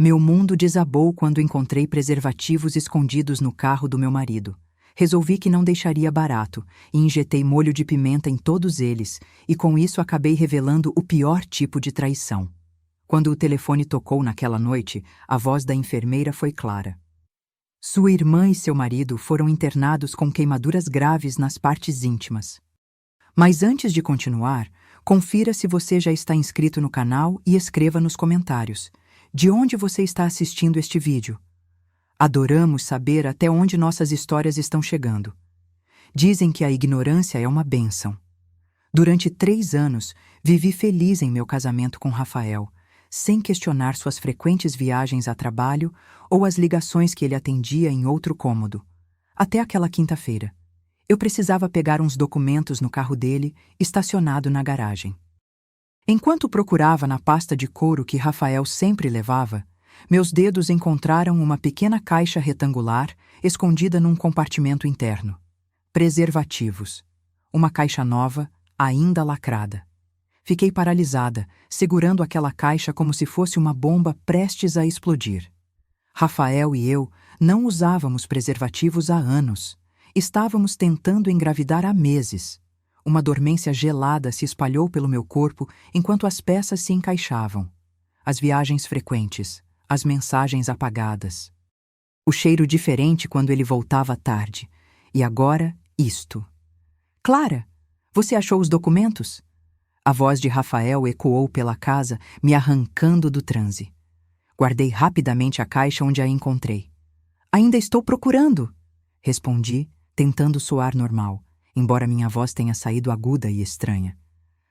Meu mundo desabou quando encontrei preservativos escondidos no carro do meu marido. Resolvi que não deixaria barato e injetei molho de pimenta em todos eles, e com isso acabei revelando o pior tipo de traição. Quando o telefone tocou naquela noite, a voz da enfermeira foi clara. Sua irmã e seu marido foram internados com queimaduras graves nas partes íntimas. Mas antes de continuar, confira se você já está inscrito no canal e escreva nos comentários de onde você está assistindo este vídeo. Adoramos saber até onde nossas histórias estão chegando. Dizem que a ignorância é uma bênção. Durante 3 anos, vivi feliz em meu casamento com Rafael, sem questionar suas frequentes viagens a trabalho ou as ligações que ele atendia em outro cômodo. Até aquela quinta-feira. Eu precisava pegar uns documentos no carro dele, estacionado na garagem. Enquanto procurava na pasta de couro que Rafael sempre levava, meus dedos encontraram uma pequena caixa retangular escondida num compartimento interno. Preservativos. Uma caixa nova, ainda lacrada. Fiquei paralisada, segurando aquela caixa como se fosse uma bomba prestes a explodir. Rafael e eu não usávamos preservativos há anos. Estávamos tentando engravidar há meses. Uma dormência gelada se espalhou pelo meu corpo enquanto as peças se encaixavam. As viagens frequentes, as mensagens apagadas. O cheiro diferente quando ele voltava tarde. E agora, isto. Clara, você achou os documentos? A voz de Rafael ecoou pela casa, me arrancando do transe. Guardei rapidamente a caixa onde a encontrei. Ainda estou procurando, respondi, tentando soar normal, embora minha voz tenha saído aguda e estranha.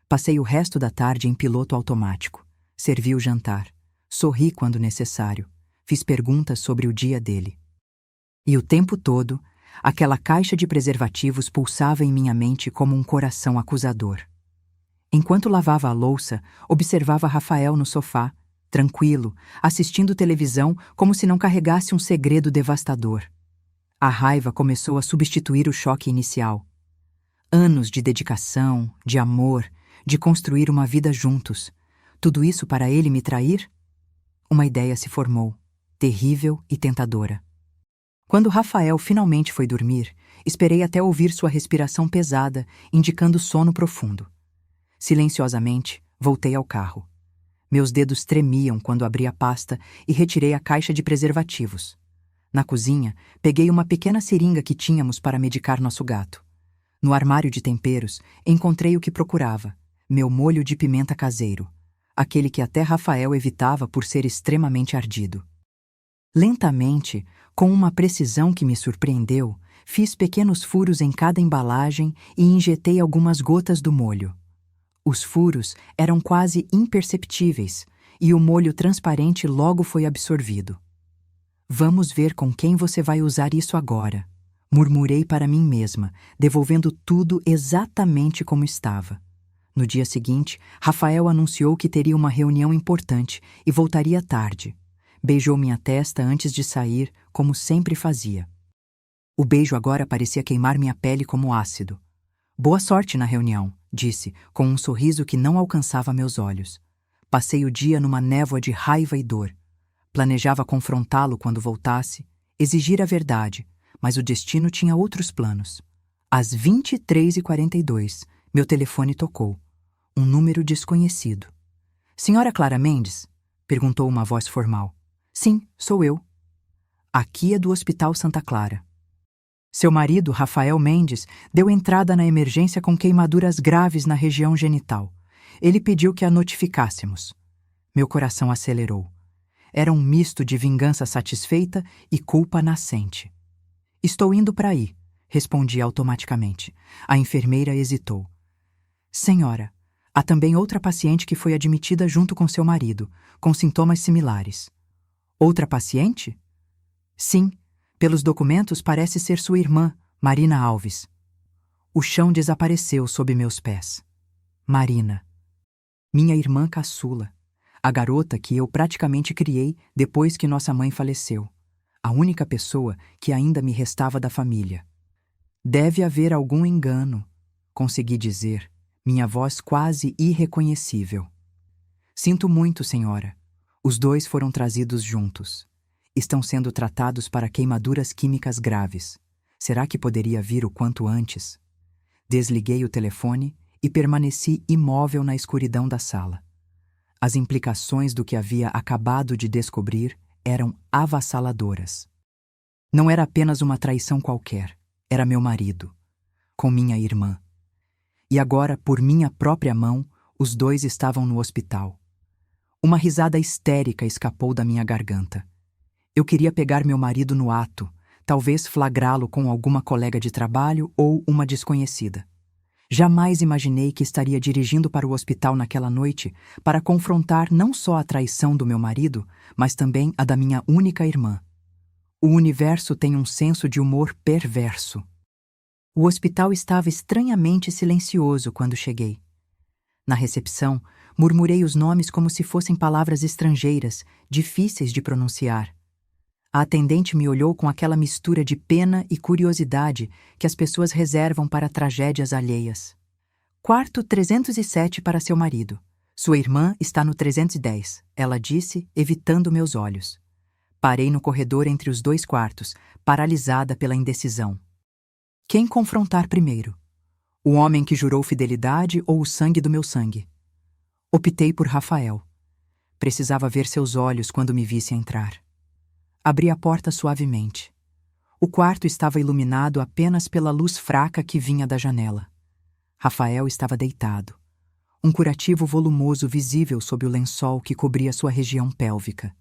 Passei o resto da tarde em piloto automático. Servi o jantar. Sorri quando necessário. Fiz perguntas sobre o dia dele. E o tempo todo, aquela caixa de preservativos pulsava em minha mente como um coração acusador. Enquanto lavava a louça, observava Rafael no sofá, tranquilo, assistindo televisão como se não carregasse um segredo devastador. A raiva começou a substituir o choque inicial. Anos de dedicação, de amor, de construir uma vida juntos. Tudo isso para ele me trair? Uma ideia se formou, terrível e tentadora. Quando Rafael finalmente foi dormir, esperei até ouvir sua respiração pesada, indicando sono profundo. Silenciosamente, voltei ao carro. Meus dedos tremiam quando abri a pasta e retirei a caixa de preservativos. Na cozinha, peguei uma pequena seringa que tínhamos para medicar nosso gato. No armário de temperos, encontrei o que procurava, meu molho de pimenta caseiro, aquele que até Rafael evitava por ser extremamente ardido. Lentamente, com uma precisão que me surpreendeu, fiz pequenos furos em cada embalagem e injetei algumas gotas do molho. Os furos eram quase imperceptíveis e o molho transparente logo foi absorvido. Vamos ver com quem você vai usar isso agora, murmurei para mim mesma, devolvendo tudo exatamente como estava. No dia seguinte, Rafael anunciou que teria uma reunião importante e voltaria tarde. Beijou minha testa antes de sair, como sempre fazia. O beijo agora parecia queimar minha pele como ácido. Boa sorte na reunião, disse, com um sorriso que não alcançava meus olhos. Passei o dia numa névoa de raiva e dor. Planejava confrontá-lo quando voltasse, exigir a verdade, mas o destino tinha outros planos. Às 23h42, meu telefone tocou. Um número desconhecido. Senhora Clara Mendes? Perguntou uma voz formal. Sim, sou eu. Aqui é do Hospital Santa Clara. Seu marido, Rafael Mendes, deu entrada na emergência com queimaduras graves na região genital. Ele pediu que a notificássemos. Meu coração acelerou. Era um misto de vingança satisfeita e culpa nascente. Estou indo para aí, respondi automaticamente. A enfermeira hesitou. Senhora, há também outra paciente que foi admitida junto com seu marido, com sintomas similares. Outra paciente? Sim, pelos documentos parece ser sua irmã, Marina Alves. O chão desapareceu sob meus pés. Marina. Minha irmã caçula. A garota que eu praticamente criei depois que nossa mãe faleceu. A única pessoa que ainda me restava da família. Deve haver algum engano, consegui dizer, minha voz quase irreconhecível. Sinto muito, senhora. Os dois foram trazidos juntos. Estão sendo tratados para queimaduras químicas graves. Será que poderia vir o quanto antes? Desliguei o telefone e permaneci imóvel na escuridão da sala. As implicações do que havia acabado de descobrir eram avassaladoras. Não era apenas uma traição qualquer, era meu marido, com minha irmã. E agora, por minha própria mão, os dois estavam no hospital. Uma risada histérica escapou da minha garganta. Eu queria pegar meu marido no ato, talvez flagrá-lo com alguma colega de trabalho ou uma desconhecida. Jamais imaginei que estaria dirigindo para o hospital naquela noite para confrontar não só a traição do meu marido, mas também a da minha única irmã. O universo tem um senso de humor perverso. O hospital estava estranhamente silencioso quando cheguei. Na recepção, murmurei os nomes como se fossem palavras estrangeiras, difíceis de pronunciar. A atendente me olhou com aquela mistura de pena e curiosidade que as pessoas reservam para tragédias alheias. Quarto 307 para seu marido. Sua irmã está no 310, ela disse, evitando meus olhos. Parei no corredor entre os dois quartos, paralisada pela indecisão. Quem confrontar primeiro? O homem que jurou fidelidade ou o sangue do meu sangue? Optei por Rafael. Precisava ver seus olhos quando me visse entrar. Abri a porta suavemente. O quarto estava iluminado apenas pela luz fraca que vinha da janela. Rafael estava deitado. Um curativo volumoso visível sob o lençol que cobria sua região pélvica.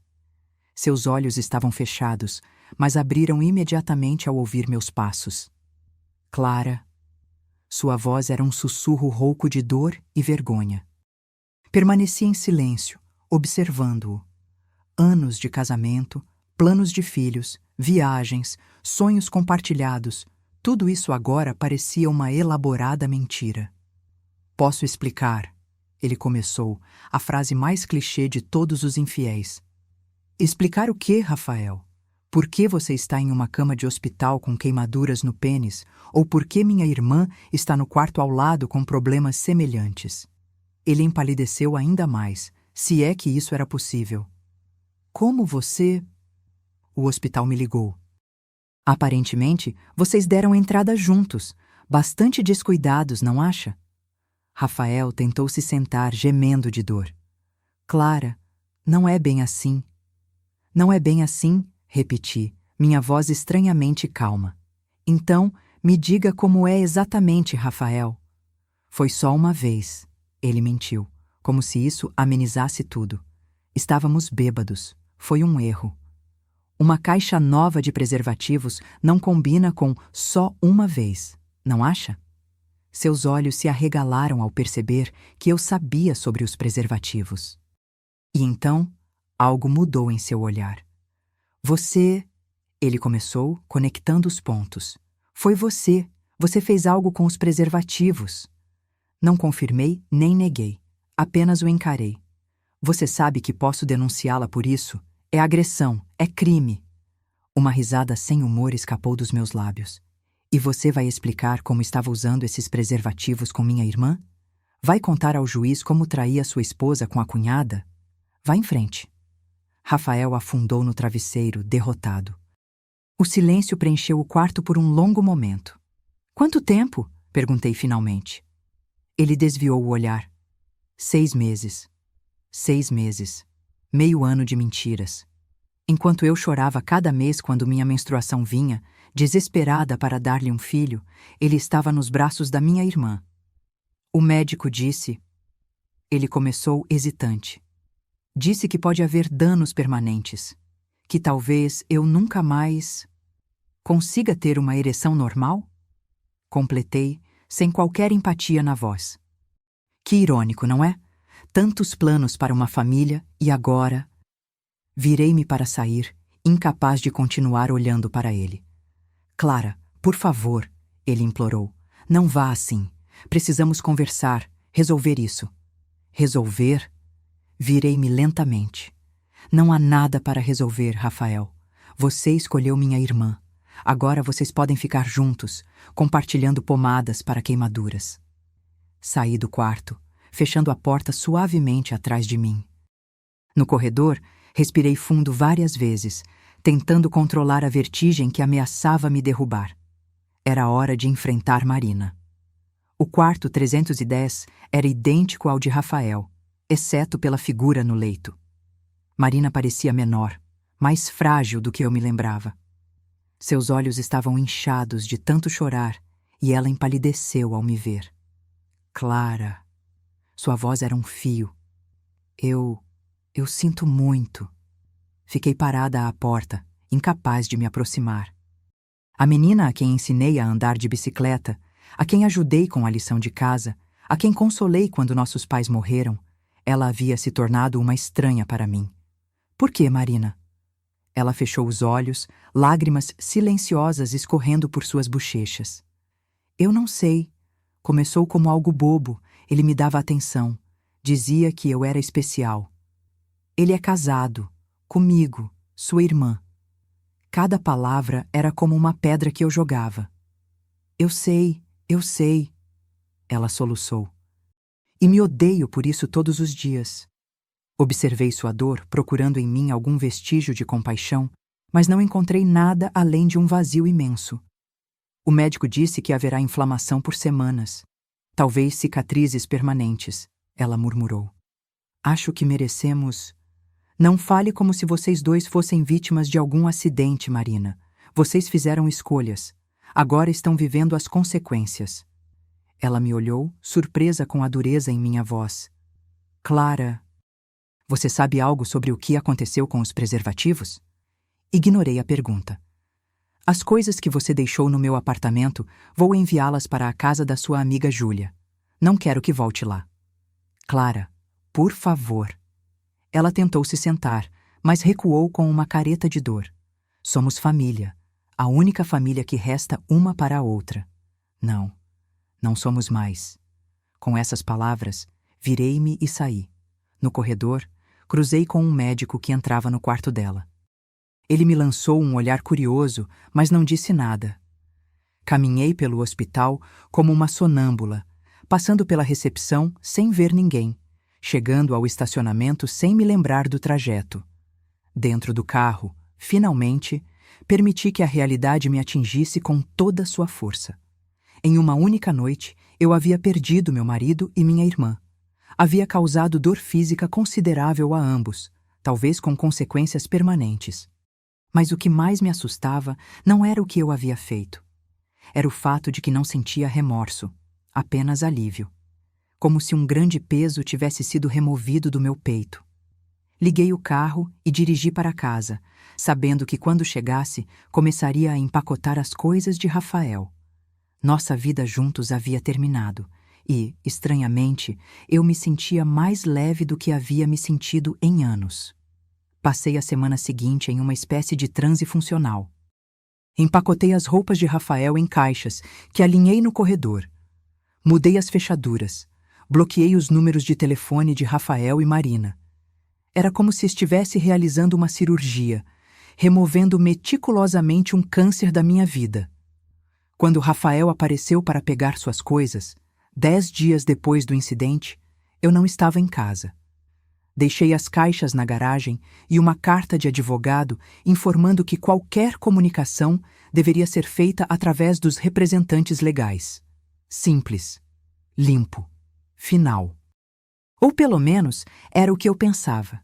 Seus olhos estavam fechados, mas abriram imediatamente ao ouvir meus passos. Clara. Sua voz era um sussurro rouco de dor e vergonha. Permaneci em silêncio, observando-o. Anos de casamento, planos de filhos, viagens, sonhos compartilhados, tudo isso agora parecia uma elaborada mentira. Posso explicar, ele começou, a frase mais clichê de todos os infiéis. Explicar o quê, Rafael? Por que você está em uma cama de hospital com queimaduras no pênis? Ou por que minha irmã está no quarto ao lado com problemas semelhantes? Ele empalideceu ainda mais, se é que isso era possível. Como você... O hospital me ligou. Aparentemente, vocês deram entrada juntos, bastante descuidados, não acha? Rafael tentou se sentar, gemendo de dor. Clara, não é bem assim. Não é bem assim, repeti, minha voz estranhamente calma. Então, me diga como é exatamente, Rafael. Foi só uma vez. Ele mentiu, como se isso amenizasse tudo. Estávamos bêbados. Foi um erro. Uma caixa nova de preservativos não combina com só uma vez, não acha? Seus olhos se arregalaram ao perceber que eu sabia sobre os preservativos. E então, algo mudou em seu olhar. Você... Ele começou, conectando os pontos. Foi você. Você fez algo com os preservativos. Não confirmei nem neguei. Apenas o encarei. Você sabe que posso denunciá-la por isso? É agressão, é crime. Uma risada sem humor escapou dos meus lábios. E você vai explicar como estava usando esses preservativos com minha irmã? Vai contar ao juiz como traía sua esposa com a cunhada? Vá em frente. Rafael afundou no travesseiro, derrotado. O silêncio preencheu o quarto por um longo momento. Quanto tempo? Perguntei finalmente. Ele desviou o olhar. 6 meses. 6 meses. Meio ano de mentiras. Enquanto eu chorava cada mês quando minha menstruação vinha, desesperada para dar-lhe um filho, ele estava nos braços da minha irmã. O médico disse... Ele começou hesitante. Disse que pode haver danos permanentes, que talvez eu nunca mais consiga ter uma ereção normal? Completei, sem qualquer empatia na voz. Que irônico, não é? Tantos planos para uma família e agora... Virei-me para sair, incapaz de continuar olhando para ele. Clara, por favor, ele implorou. Não vá assim. Precisamos conversar, resolver isso. Resolver? Virei-me lentamente. Não há nada para resolver, Rafael. Você escolheu minha irmã. Agora vocês podem ficar juntos, compartilhando pomadas para queimaduras. Saí do quarto, fechando a porta suavemente atrás de mim. No corredor, respirei fundo várias vezes, tentando controlar a vertigem que ameaçava me derrubar. Era hora de enfrentar Marina. O quarto 310 era idêntico ao de Rafael, exceto pela figura no leito. Marina parecia menor, mais frágil do que eu me lembrava. Seus olhos estavam inchados de tanto chorar e ela empalideceu ao me ver. Clara. Sua voz era um fio. Eu sinto muito. Fiquei parada à porta, incapaz de me aproximar. A menina a quem ensinei a andar de bicicleta, a quem ajudei com a lição de casa, a quem consolei quando nossos pais morreram, ela havia se tornado uma estranha para mim. Por que, Marina? Ela fechou os olhos, lágrimas silenciosas escorrendo por suas bochechas. Eu não sei. Começou como algo bobo. Ele me dava atenção. Dizia que eu era especial. Ele é casado. Comigo, sua irmã. Cada palavra era como uma pedra que eu jogava. Eu sei. Ela soluçou. E me odeio por isso todos os dias. Observei sua dor, procurando em mim algum vestígio de compaixão, mas não encontrei nada além de um vazio imenso. O médico disse que haverá inflamação por semanas. Talvez cicatrizes permanentes, ela murmurou. Acho que merecemos... Não fale como se vocês dois fossem vítimas de algum acidente, Marina. Vocês fizeram escolhas. Agora estão vivendo as consequências. Ela me olhou, surpresa com a dureza em minha voz. Clara, você sabe algo sobre o que aconteceu com os preservativos? Ignorei a pergunta. As coisas que você deixou no meu apartamento, vou enviá-las para a casa da sua amiga Júlia. Não quero que volte lá. Clara, por favor. Ela tentou se sentar, mas recuou com uma careta de dor. Somos família, a única família que resta uma para a outra. Não somos mais. Com essas palavras, virei-me e saí. No corredor, cruzei com um médico que entrava no quarto dela. Ele me lançou um olhar curioso, mas não disse nada. Caminhei pelo hospital como uma sonâmbula, passando pela recepção sem ver ninguém, chegando ao estacionamento sem me lembrar do trajeto. Dentro do carro, finalmente, permiti que a realidade me atingisse com toda sua força. Em uma única noite, eu havia perdido meu marido e minha irmã. Havia causado dor física considerável a ambos, talvez com consequências permanentes. Mas o que mais me assustava não era o que eu havia feito. Era o fato de que não sentia remorso, apenas alívio. Como se um grande peso tivesse sido removido do meu peito. Liguei o carro e dirigi para casa, sabendo que quando chegasse, começaria a empacotar as coisas de Rafael. Nossa vida juntos havia terminado e, estranhamente, eu me sentia mais leve do que havia me sentido em anos. Passei a semana seguinte em uma espécie de transe funcional. Empacotei as roupas de Rafael em caixas que alinhei no corredor. Mudei as fechaduras. Bloqueei os números de telefone de Rafael e Marina. Era como se estivesse realizando uma cirurgia, removendo meticulosamente um câncer da minha vida. Quando Rafael apareceu para pegar suas coisas, 10 dias depois do incidente, eu não estava em casa. Deixei as caixas na garagem e uma carta de advogado informando que qualquer comunicação deveria ser feita através dos representantes legais. Simples, limpo, final. Ou pelo menos era o que eu pensava.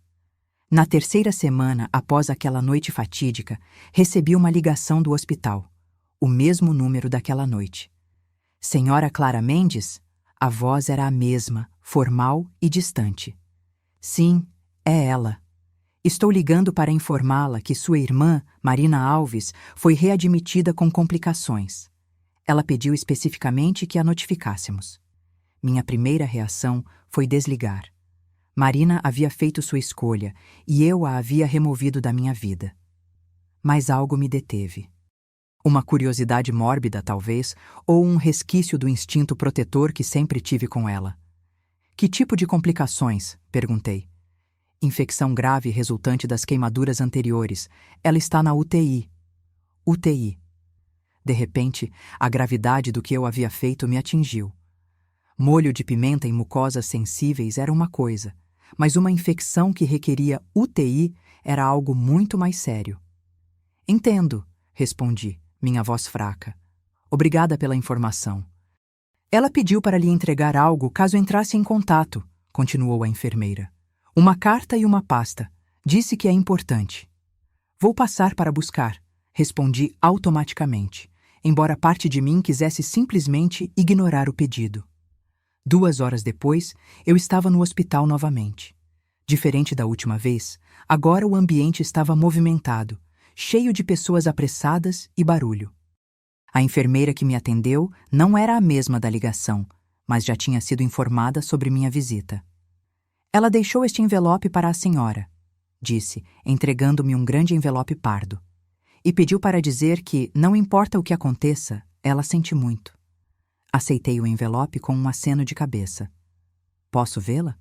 Na terceira semana após aquela noite fatídica, recebi uma ligação do hospital. O mesmo número daquela noite. Senhora Clara Mendes? A voz era a mesma, formal e distante. Sim, é ela. Estou ligando para informá-la que sua irmã, Marina Alves, foi readmitida com complicações. Ela pediu especificamente que a notificássemos. Minha primeira reação foi desligar. Marina havia feito sua escolha e eu a havia removido da minha vida. Mas algo me deteve. Uma curiosidade mórbida, talvez, ou um resquício do instinto protetor que sempre tive com ela. Que tipo de complicações? Perguntei. Infecção grave resultante das queimaduras anteriores. Ela está na UTI. UTI. De repente, a gravidade do que eu havia feito me atingiu. Molho de pimenta em mucosas sensíveis era uma coisa, mas uma infecção que requeria UTI era algo muito mais sério. Entendo, respondi, minha voz fraca. Obrigada pela informação. Ela pediu para lhe entregar algo caso entrasse em contato, continuou a enfermeira. Uma carta e uma pasta. Disse que é importante. Vou passar para buscar, respondi automaticamente, embora parte de mim quisesse simplesmente ignorar o pedido. 2 horas depois, eu estava no hospital novamente. Diferente da última vez, agora o ambiente estava movimentado, cheio de pessoas apressadas e barulho. A enfermeira que me atendeu não era a mesma da ligação, mas já tinha sido informada sobre minha visita. Ela deixou este envelope para a senhora, disse, entregando-me um grande envelope pardo, e pediu para dizer que, não importa o que aconteça, ela sente muito. Aceitei o envelope com um aceno de cabeça. Posso vê-la?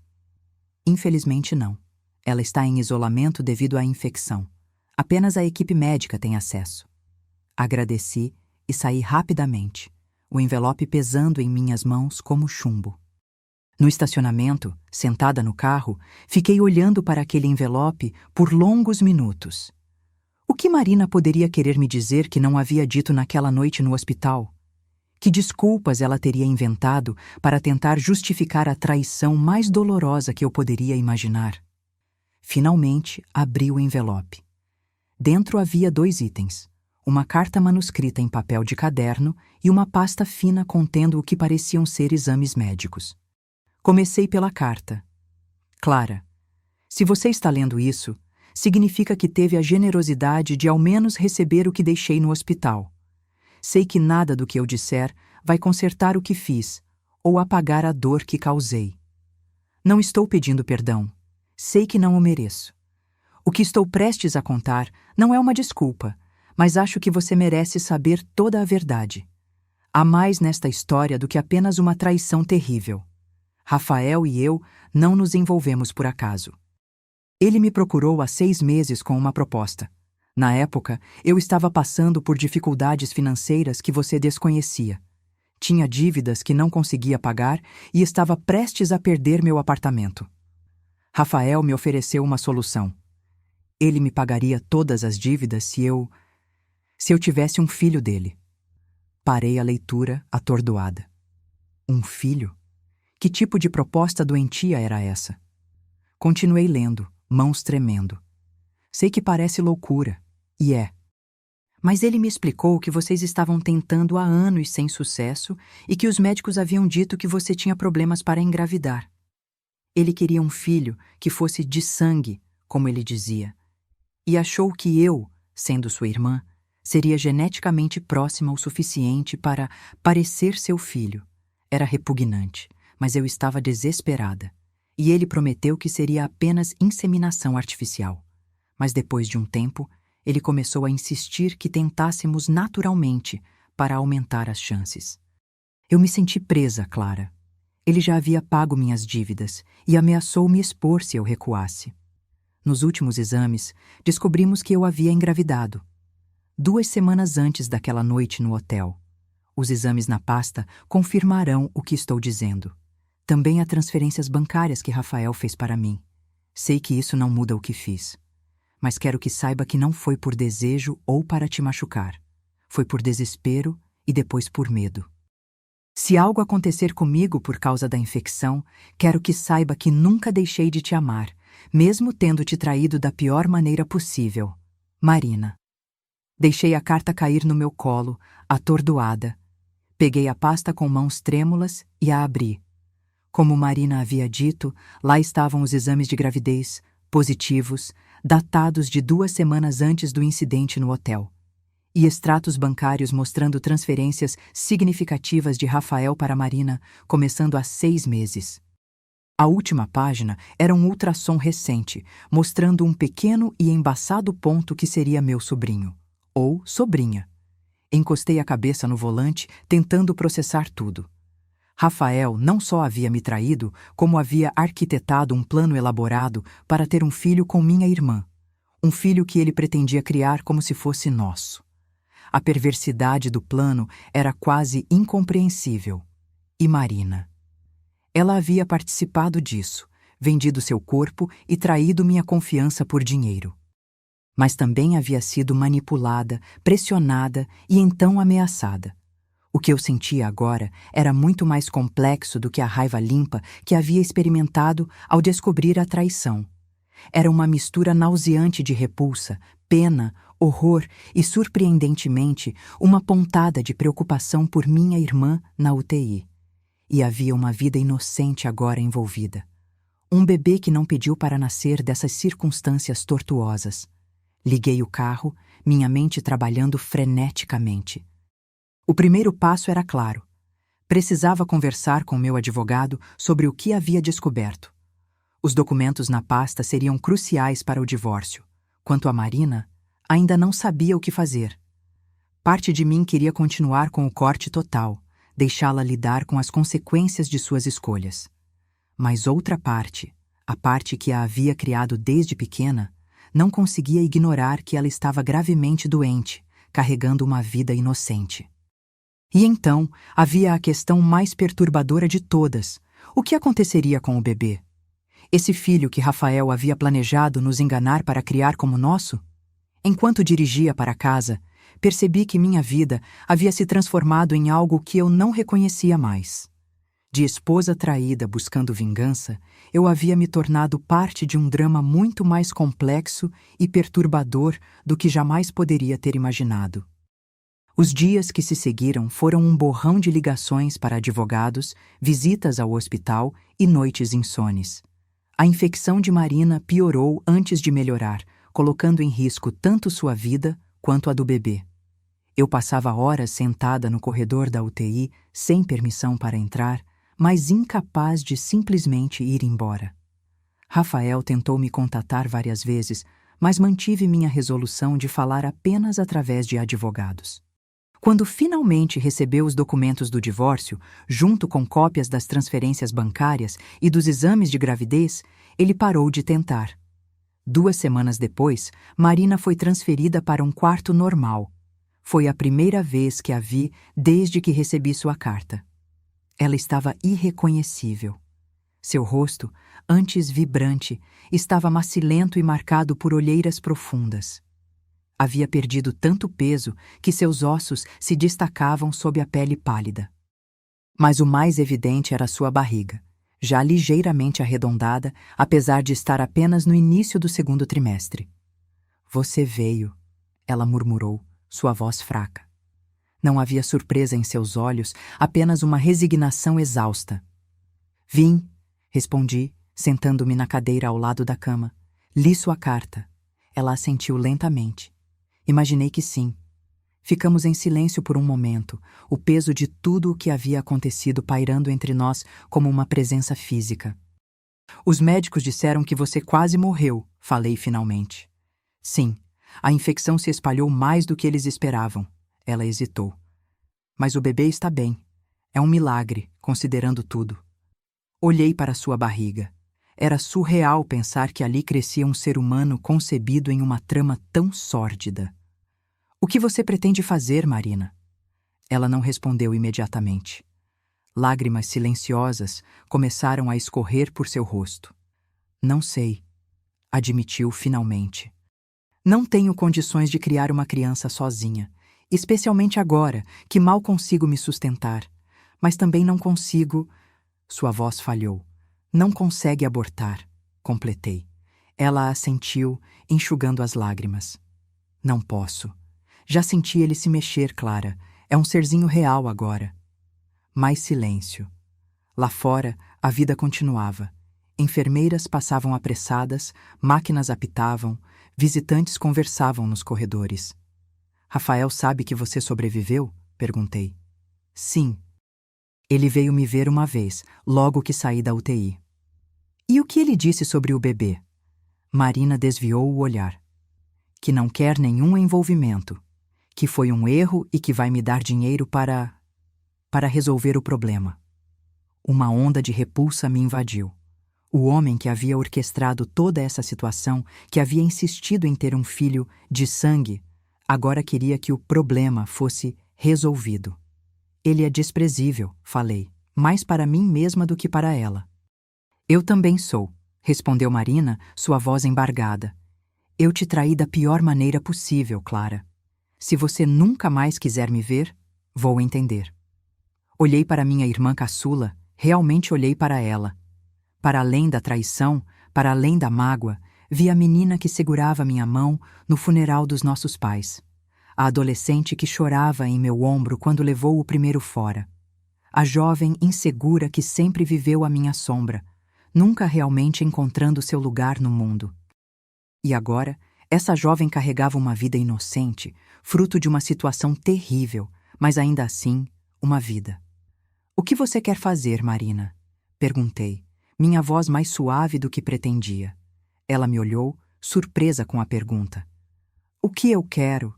Infelizmente não. Ela está em isolamento devido à infecção. Apenas a equipe médica tem acesso. Agradeci e saí rapidamente, o envelope pesando em minhas mãos como chumbo. No estacionamento, sentada no carro, fiquei olhando para aquele envelope por longos minutos. O que Marina poderia querer me dizer que não havia dito naquela noite no hospital? Que desculpas ela teria inventado para tentar justificar a traição mais dolorosa que eu poderia imaginar? Finalmente, abri o envelope. Dentro havia 2 itens. Uma carta manuscrita em papel de caderno e uma pasta fina contendo o que pareciam ser exames médicos. Comecei pela carta. Clara, se você está lendo isso, significa que teve a generosidade de ao menos receber o que deixei no hospital. Sei que nada do que eu disser vai consertar o que fiz ou apagar a dor que causei. Não estou pedindo perdão. Sei que não o mereço. O que estou prestes a contar não é uma desculpa, mas acho que você merece saber toda a verdade. Há mais nesta história do que apenas uma traição terrível. Rafael e eu não nos envolvemos por acaso. Ele me procurou há 6 meses com uma proposta. Na época, eu estava passando por dificuldades financeiras que você desconhecia. Tinha dívidas que não conseguia pagar e estava prestes a perder meu apartamento. Rafael me ofereceu uma solução. Ele me pagaria todas as dívidas se eu tivesse um filho dele. Parei a leitura, atordoada. Um filho? Que tipo de proposta doentia era essa? Continuei lendo, mãos tremendo. Sei que parece loucura, e é. Mas ele me explicou que vocês estavam tentando há anos sem sucesso e que os médicos haviam dito que você tinha problemas para engravidar. Ele queria um filho que fosse de sangue, como ele dizia, e achou que eu, sendo sua irmã, seria geneticamente próxima o suficiente para parecer seu filho. Era repugnante, mas eu estava desesperada, e ele prometeu que seria apenas inseminação artificial. Mas depois de um tempo, ele começou a insistir que tentássemos naturalmente para aumentar as chances. Eu me senti presa, Clara. Ele já havia pago minhas dívidas e ameaçou me expor se eu recuasse. Nos últimos exames, descobrimos que eu havia engravidado. 2 semanas antes daquela noite no hotel. Os exames na pasta confirmarão o que estou dizendo. Também há transferências bancárias que Rafael fez para mim. Sei que isso não muda o que fiz. Mas quero que saiba que não foi por desejo ou para te machucar. Foi por desespero e depois por medo. Se algo acontecer comigo por causa da infecção, quero que saiba que nunca deixei de te amar, mesmo tendo te traído da pior maneira possível. Marina. Deixei a carta cair no meu colo, atordoada. Peguei a pasta com mãos trêmulas e a abri. Como Marina havia dito, lá estavam os exames de gravidez, positivos, datados de 2 semanas antes do incidente no hotel, e extratos bancários mostrando transferências significativas de Rafael para Marina, começando há 6 meses. A última página era um ultrassom recente, mostrando um pequeno e embaçado ponto que seria meu sobrinho, ou sobrinha. Encostei a cabeça no volante, tentando processar tudo. Rafael não só havia me traído, como havia arquitetado um plano elaborado para ter um filho com minha irmã. Um filho que ele pretendia criar como se fosse nosso. A perversidade do plano era quase incompreensível. E Marina? Ela havia participado disso, vendido seu corpo e traído minha confiança por dinheiro. Mas também havia sido manipulada, pressionada e então ameaçada. O que eu sentia agora era muito mais complexo do que a raiva limpa que havia experimentado ao descobrir a traição. Era uma mistura nauseante de repulsa, pena, horror e, surpreendentemente, uma pontada de preocupação por minha irmã na UTI. E havia uma vida inocente agora envolvida. Um bebê que não pediu para nascer dessas circunstâncias tortuosas. Liguei o carro, minha mente trabalhando freneticamente. O primeiro passo era claro. Precisava conversar com meu advogado sobre o que havia descoberto. Os documentos na pasta seriam cruciais para o divórcio. Quanto a Marina, ainda não sabia o que fazer. Parte de mim queria continuar com o corte total, deixá-la lidar com as consequências de suas escolhas. Mas outra parte, a parte que a havia criado desde pequena, não conseguia ignorar que ela estava gravemente doente, carregando uma vida inocente. E então havia a questão mais perturbadora de todas: o que aconteceria com o bebê? Esse filho que Rafael havia planejado nos enganar para criar como nosso? Enquanto dirigia para casa, percebi que minha vida havia se transformado em algo que eu não reconhecia mais. De esposa traída buscando vingança, eu havia me tornado parte de um drama muito mais complexo e perturbador do que jamais poderia ter imaginado. Os dias que se seguiram foram um borrão de ligações para advogados, visitas ao hospital e noites insones. A infecção de Marina piorou antes de melhorar, colocando em risco tanto sua vida quanto a do bebê. Eu passava horas sentada no corredor da UTI, sem permissão para entrar, mas incapaz de simplesmente ir embora. Rafael tentou me contatar várias vezes, mas mantive minha resolução de falar apenas através de advogados. Quando finalmente recebeu os documentos do divórcio, junto com cópias das transferências bancárias e dos exames de gravidez, ele parou de tentar. 2 semanas depois, Marina foi transferida para um quarto normal. Foi a primeira vez que a vi desde que recebi sua carta. Ela estava irreconhecível. Seu rosto, antes vibrante, estava macilento e marcado por olheiras profundas. Havia perdido tanto peso que seus ossos se destacavam sob a pele pálida. Mas o mais evidente era sua barriga, já ligeiramente arredondada, apesar de estar apenas no início do 2º trimestre. "Você veio", ela murmurou, sua voz fraca. Não havia surpresa em seus olhos, apenas uma resignação exausta. "Vim", respondi, sentando-me na cadeira ao lado da cama. "Li sua carta." Ela assentiu lentamente. Imaginei que sim. Ficamos em silêncio por um momento, o peso de tudo o que havia acontecido pairando entre nós como uma presença física. "Os médicos disseram que você quase morreu", falei finalmente. "Sim, a infecção se espalhou mais do que eles esperavam." Ela hesitou. "Mas o bebê está bem. É um milagre, considerando tudo." Olhei para sua barriga. Era surreal pensar que ali crescia um ser humano concebido em uma trama tão sórdida. "O que você pretende fazer, Marina?" Ela não respondeu imediatamente. Lágrimas silenciosas começaram a escorrer por seu rosto. "Não sei", admitiu finalmente. "Não tenho condições de criar uma criança sozinha, especialmente agora, que mal consigo me sustentar. Mas também não consigo..." Sua voz falhou. "Não consegue abortar", completei. Ela assentiu, enxugando as lágrimas. "Não posso. Já senti ele se mexer, Clara. É um serzinho real agora." Mais silêncio. Lá fora, a vida continuava. Enfermeiras passavam apressadas, máquinas apitavam, visitantes conversavam nos corredores. "Rafael sabe que você sobreviveu?" perguntei. "Sim. Ele veio me ver uma vez, logo que saí da UTI." "E o que ele disse sobre o bebê?" Marina desviou o olhar. "Que não quer nenhum envolvimento. Que foi um erro e que vai me dar dinheiro para resolver o problema." Uma onda de repulsa me invadiu. O homem que havia orquestrado toda essa situação, que havia insistido em ter um filho de sangue, agora queria que o problema fosse resolvido. "Ele é desprezível", falei, mais para mim mesma do que para ela. "Eu também sou", respondeu Marina, sua voz embargada. Eu te traí da pior maneira possível, Clara. Se você nunca mais quiser me ver, vou entender. Olhei para minha irmã caçula, realmente olhei para ela. Para além da traição, para além da mágoa, vi a menina que segurava minha mão no funeral dos nossos pais. A adolescente que chorava em meu ombro quando levou o primeiro fora. A jovem insegura que sempre viveu à minha sombra, nunca realmente encontrando seu lugar no mundo. E agora, essa jovem carregava uma vida inocente, fruto de uma situação terrível, mas ainda assim, uma vida. O que você quer fazer, Marina? Perguntei, minha voz mais suave do que pretendia. Ela me olhou, surpresa com a pergunta. O que eu quero?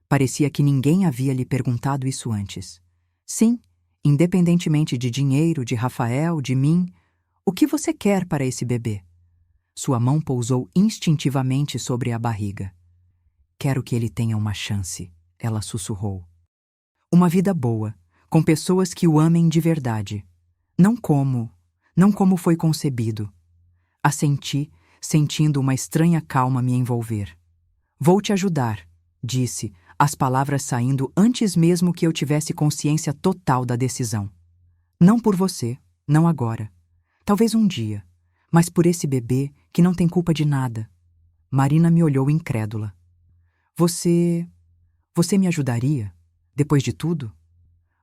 Parecia que ninguém havia lhe perguntado isso antes. Sim, independentemente de dinheiro, de Rafael, de mim, o que você quer para esse bebê? Sua mão pousou instintivamente sobre a barriga. Quero que ele tenha uma chance, ela sussurrou. Uma vida boa, com pessoas que o amem de verdade. Não como foi concebido. Assenti, sentindo uma estranha calma me envolver. Vou te ajudar, disse, as palavras saindo antes mesmo que eu tivesse consciência total da decisão. Não por você, não agora. Talvez um dia, mas por esse bebê que não tem culpa de nada. Marina me olhou incrédula. Você me ajudaria? Depois de tudo?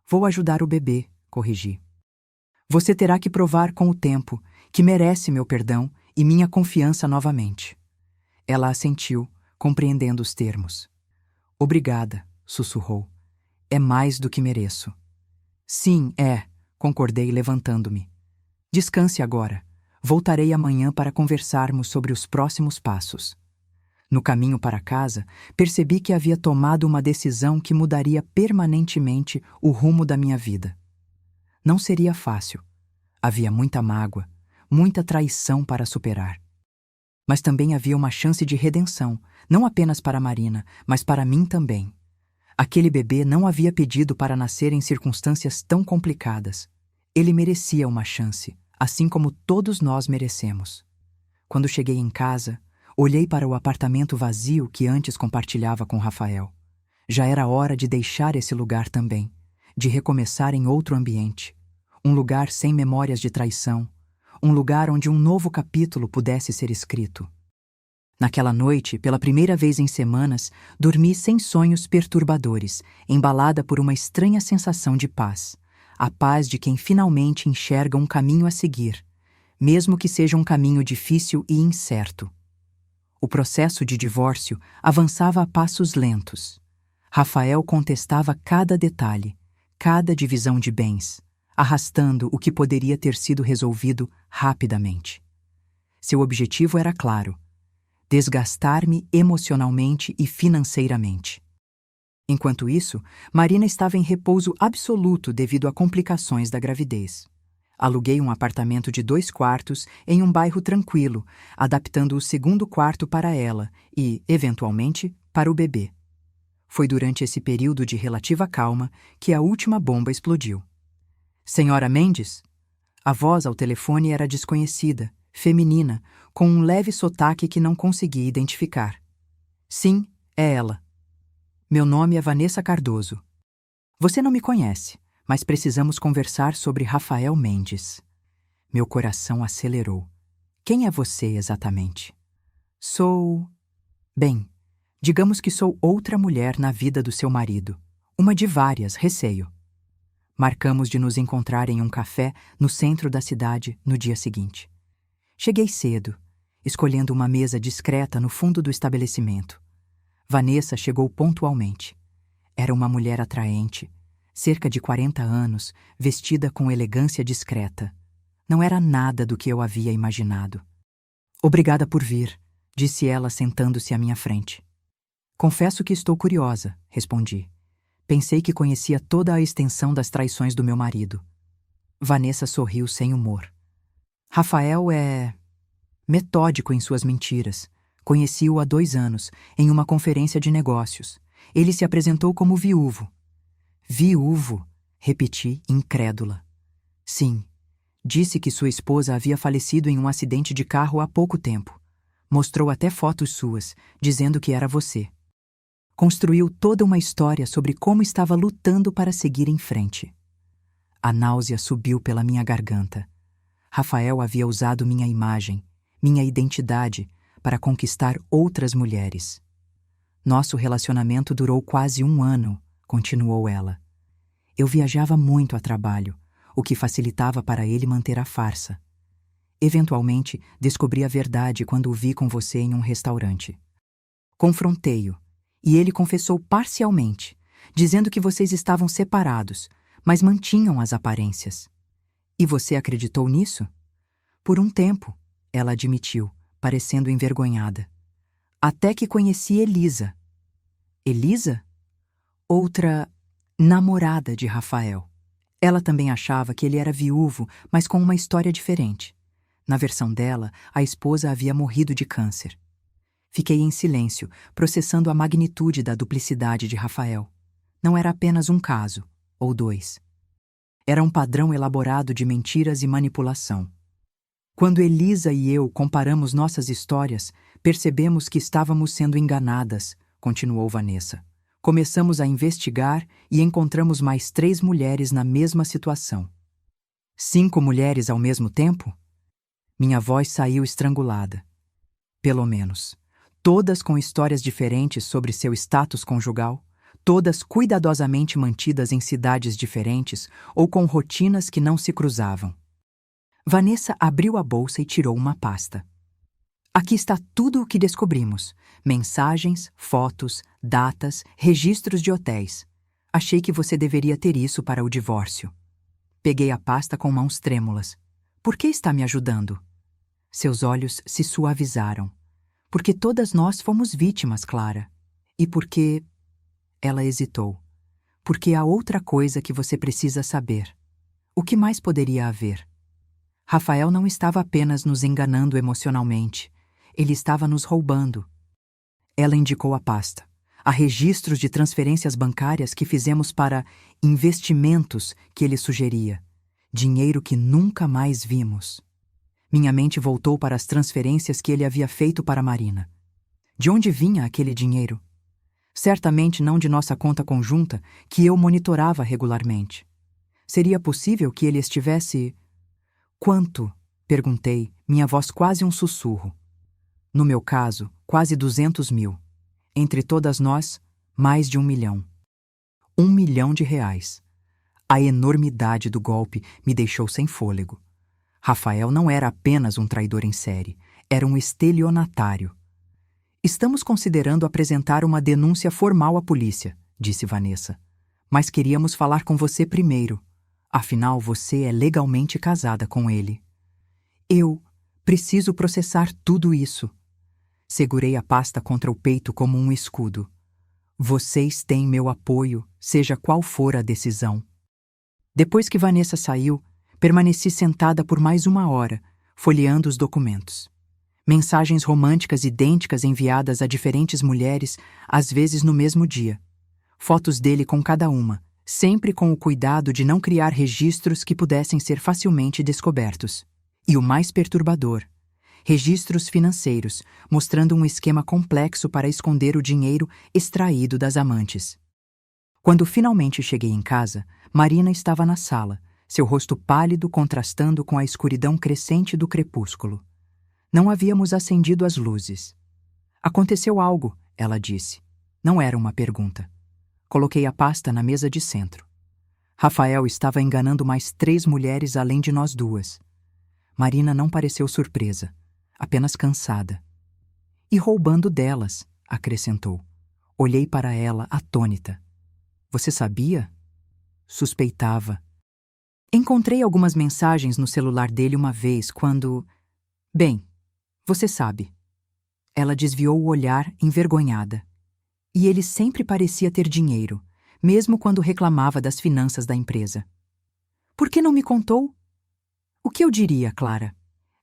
Vou ajudar o bebê, corrigi. Você terá que provar com o tempo que merece meu perdão e minha confiança novamente. Ela assentiu, compreendendo os termos. Obrigada, sussurrou. É mais do que mereço. Sim, concordei levantando-me. Descanse agora. Voltarei amanhã para conversarmos sobre os próximos passos. No caminho para casa, percebi que havia tomado uma decisão que mudaria permanentemente o rumo da minha vida. Não seria fácil. Havia muita mágoa, muita traição para superar. Mas também havia uma chance de redenção, não apenas para Marina, mas para mim também. Aquele bebê não havia pedido para nascer em circunstâncias tão complicadas. Ele merecia uma chance, assim como todos nós merecemos. Quando cheguei em casa, olhei para o apartamento vazio que antes compartilhava com Rafael. Já era hora de deixar esse lugar também, de recomeçar em outro ambiente. Um lugar sem memórias de traição, um lugar onde um novo capítulo pudesse ser escrito. Naquela noite, pela primeira vez em semanas, dormi sem sonhos perturbadores, embalada por uma estranha sensação de paz. A paz de quem finalmente enxerga um caminho a seguir, mesmo que seja um caminho difícil e incerto. O processo de divórcio avançava a passos lentos. Rafael contestava cada detalhe, cada divisão de bens, arrastando o que poderia ter sido resolvido rapidamente. Seu objetivo era claro: desgastar-me emocionalmente e financeiramente. Enquanto isso, Marina estava em repouso absoluto devido a complicações da gravidez. Aluguei um apartamento de 2 quartos em um bairro tranquilo, adaptando o segundo quarto para ela e, eventualmente, para o bebê. Foi durante esse período de relativa calma que a última bomba explodiu. Senhora Mendes? A voz ao telefone era desconhecida, feminina, com um leve sotaque que não consegui identificar. Sim, é ela. Meu nome é Vanessa Cardoso. Você não me conhece, mas precisamos conversar sobre Rafael Mendes. Meu coração acelerou. Quem é você exatamente? Bem, digamos que sou outra mulher na vida do seu marido. Uma de várias, receio. Marcamos de nos encontrar em um café no centro da cidade no dia seguinte. Cheguei cedo, escolhendo uma mesa discreta no fundo do estabelecimento. Vanessa chegou pontualmente. Era uma mulher atraente, cerca de 40 anos, vestida com elegância discreta. Não era nada do que eu havia imaginado. Obrigada por vir, disse ela sentando-se à minha frente. Confesso que estou curiosa, respondi. Pensei que conhecia toda a extensão das traições do meu marido. Vanessa sorriu sem humor. Rafael é metódico em suas mentiras. Conheci-o há 2 anos, em uma conferência de negócios. Ele se apresentou como viúvo. Viúvo, repeti, incrédula. Sim, Disse que sua esposa havia falecido em um acidente de carro há pouco tempo. Mostrou até fotos suas, dizendo que era você. Construiu toda uma história sobre como estava lutando para seguir em frente. A náusea subiu pela minha garganta. Rafael havia usado minha imagem, minha identidade, para conquistar outras mulheres. Nosso relacionamento durou quase 1 ano, continuou ela. Eu viajava muito a trabalho, o que facilitava para ele manter a farsa. Eventualmente, descobri a verdade quando o vi com você em um restaurante. Confrontei-o, e ele confessou parcialmente, dizendo que vocês estavam separados, mas mantinham as aparências. E você acreditou nisso? Por um tempo, ela admitiu, parecendo envergonhada. Até que conheci Elisa. Elisa? Outra namorada de Rafael. Ela também achava que ele era viúvo, mas com uma história diferente. Na versão dela, a esposa havia morrido de câncer. Fiquei em silêncio, processando a magnitude da duplicidade de Rafael. Não era apenas um caso, ou 2. Era um padrão elaborado de mentiras e manipulação. Quando Elisa e eu comparamos nossas histórias, percebemos que estávamos sendo enganadas, continuou Vanessa. Começamos a investigar e encontramos mais 3 mulheres na mesma situação. 5 mulheres ao mesmo tempo? Minha voz saiu estrangulada. Pelo menos. Todas com histórias diferentes sobre seu status conjugal, todas cuidadosamente mantidas em cidades diferentes ou com rotinas que não se cruzavam. Vanessa abriu a bolsa e tirou uma pasta. Aqui está tudo o que descobrimos. Mensagens, fotos, datas, registros de hotéis. Achei que você deveria ter isso para o divórcio. Peguei a pasta com mãos trêmulas. Por que está me ajudando? Seus olhos se suavizaram. Porque todas nós fomos vítimas, Clara. E porque... Ela hesitou. Porque há outra coisa que você precisa saber. O que mais poderia haver? Rafael não estava apenas nos enganando emocionalmente. Ele estava nos roubando. Ela indicou a pasta. Há registros de transferências bancárias que fizemos para investimentos que ele sugeria. Dinheiro que nunca mais vimos. Minha mente voltou para as transferências que ele havia feito para Marina. De onde vinha aquele dinheiro? Certamente não de nossa conta conjunta, que eu monitorava regularmente. Seria possível que ele estivesse... Quanto? Perguntei, minha voz quase um sussurro. No meu caso, quase 200 mil. Entre todas nós, mais de 1 milhão. 1 milhão de reais. A enormidade do golpe me deixou sem fôlego. Rafael não era apenas um traidor em série, era um estelionatário. Estamos considerando apresentar uma denúncia formal à polícia, disse Vanessa. Mas queríamos falar com você primeiro. Afinal, você é legalmente casada com ele. Eu preciso processar tudo isso. Segurei a pasta contra o peito como um escudo. Vocês têm meu apoio, seja qual for a decisão. Depois que Vanessa saiu, permaneci sentada por mais 1 hora, folheando os documentos. Mensagens românticas idênticas enviadas a diferentes mulheres, às vezes no mesmo dia. Fotos dele com cada uma, sempre com o cuidado de não criar registros que pudessem ser facilmente descobertos. E o mais perturbador, registros financeiros, mostrando um esquema complexo para esconder o dinheiro extraído das amantes. Quando finalmente cheguei em casa, Marina estava na sala, seu rosto pálido contrastando com a escuridão crescente do crepúsculo. Não havíamos acendido as luzes. Aconteceu algo, ela disse. Não era uma pergunta. Coloquei a pasta na mesa de centro. Rafael estava enganando mais 3 mulheres além de nós 2. Marina não pareceu surpresa, apenas cansada. E roubando delas, acrescentou. Olhei para ela atônita. Você sabia? Suspeitava. Encontrei algumas mensagens no celular dele uma vez quando... Bem, você sabe. Ela desviou o olhar, envergonhada. E ele sempre parecia ter dinheiro, mesmo quando reclamava das finanças da empresa. Por que não me contou? O que eu diria, Clara?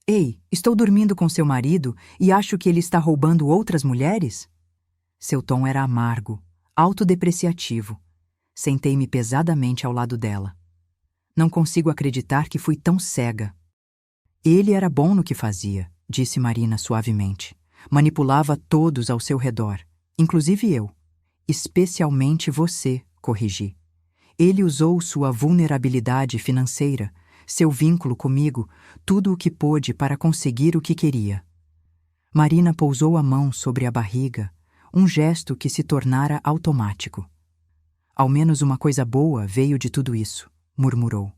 Ei, estou dormindo com seu marido e acho que ele está roubando outras mulheres? Seu tom era amargo, autodepreciativo. Sentei-me pesadamente ao lado dela. Não consigo acreditar que fui tão cega. Ele era bom no que fazia, disse Marina suavemente. Manipulava todos ao seu redor, inclusive eu. Especialmente você, corrigi. Ele usou sua vulnerabilidade financeira, seu vínculo comigo, tudo o que pôde para conseguir o que queria. Marina pousou a mão sobre a barriga, um gesto que se tornara automático. Ao menos uma coisa boa veio de tudo isso, murmurou.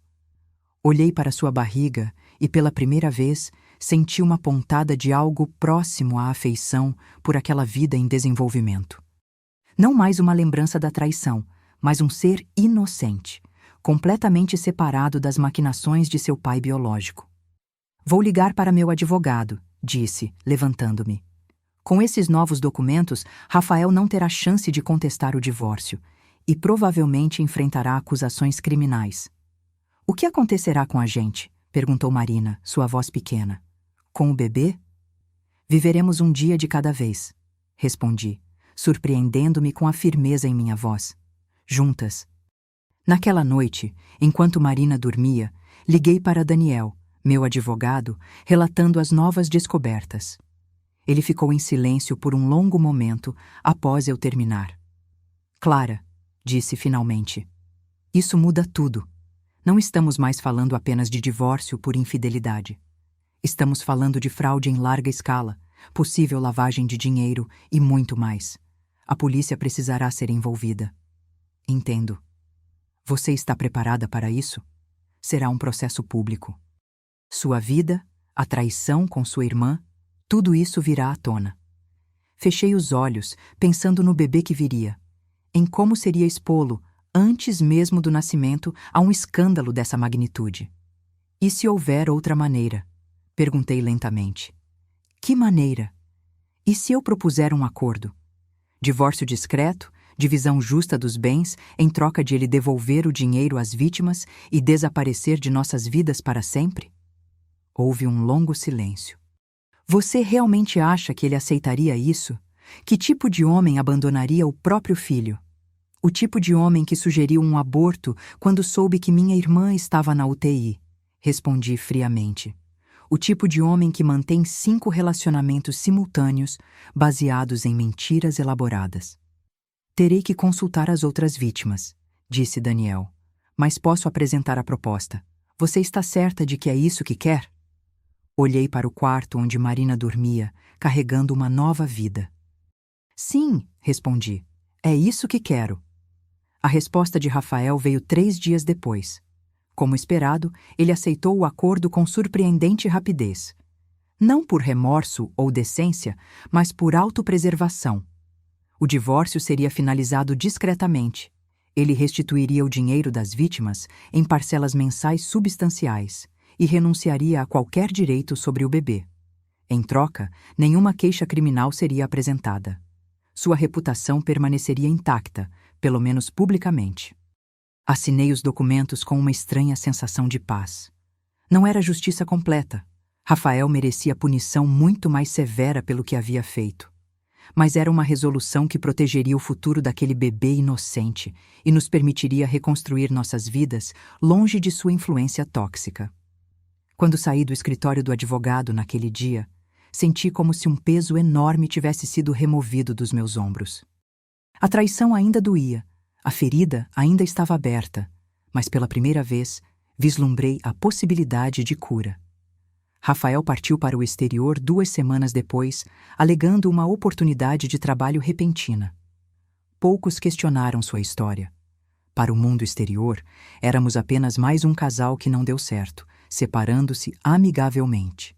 Olhei para sua barriga e, pela primeira vez, senti uma pontada de algo próximo à afeição por aquela vida em desenvolvimento. Não mais uma lembrança da traição, mas um ser inocente, completamente separado das maquinações de seu pai biológico. Vou ligar para meu advogado, disse, levantando-me. Com esses novos documentos, Rafael não terá chance de contestar o divórcio e provavelmente enfrentará acusações criminais. O que acontecerá com a gente? Perguntou Marina, sua voz pequena. Com o bebê? Viveremos um dia de cada vez, respondi, surpreendendo-me com a firmeza em minha voz. Juntas. Naquela noite, enquanto Marina dormia, liguei para Daniel, meu advogado, relatando as novas descobertas. Ele ficou em silêncio por um longo momento após eu terminar. Clara, disse finalmente, isso muda tudo. Não estamos mais falando apenas de divórcio por infidelidade. Estamos falando de fraude em larga escala, possível lavagem de dinheiro e muito mais. A polícia precisará ser envolvida. Entendo. Você está preparada para isso? Será um processo público. Sua vida, a traição com sua irmã, tudo isso virá à tona. Fechei os olhos, pensando no bebê que viria, em como seria expô-lo, antes mesmo do nascimento, a um escândalo dessa magnitude. E se houver outra maneira? Perguntei lentamente. Que maneira? E se eu propuser um acordo? Divórcio discreto, divisão justa dos bens em troca de ele devolver o dinheiro às vítimas e desaparecer de nossas vidas para sempre? Houve um longo silêncio. Você realmente acha que ele aceitaria isso? Que tipo de homem abandonaria o próprio filho? O tipo de homem que sugeriu um aborto quando soube que minha irmã estava na UTI, respondi friamente. O tipo de homem que mantém 5 relacionamentos simultâneos baseados em mentiras elaboradas. Terei que consultar as outras vítimas, disse Daniel, mas posso apresentar a proposta. Você está certa de que é isso que quer? Olhei para o quarto onde Marina dormia, carregando uma nova vida. Sim, respondi. É isso que quero. A resposta de Rafael veio 3 dias depois. Como esperado, ele aceitou o acordo com surpreendente rapidez. Não por remorso ou decência, mas por autopreservação. O divórcio seria finalizado discretamente. Ele restituiria o dinheiro das vítimas em parcelas mensais substanciais e renunciaria a qualquer direito sobre o bebê. Em troca, nenhuma queixa criminal seria apresentada. Sua reputação permaneceria intacta, pelo menos publicamente. Assinei os documentos com uma estranha sensação de paz. Não era justiça completa. Rafael merecia punição muito mais severa pelo que havia feito. Mas era uma resolução que protegeria o futuro daquele bebê inocente e nos permitiria reconstruir nossas vidas longe de sua influência tóxica. Quando saí do escritório do advogado naquele dia, senti como se um peso enorme tivesse sido removido dos meus ombros. A traição ainda doía, a ferida ainda estava aberta, mas pela primeira vez vislumbrei a possibilidade de cura. Rafael partiu para o exterior 2 semanas depois, alegando uma oportunidade de trabalho repentina. Poucos questionaram sua história. Para o mundo exterior, éramos apenas mais um casal que não deu certo, separando-se amigavelmente.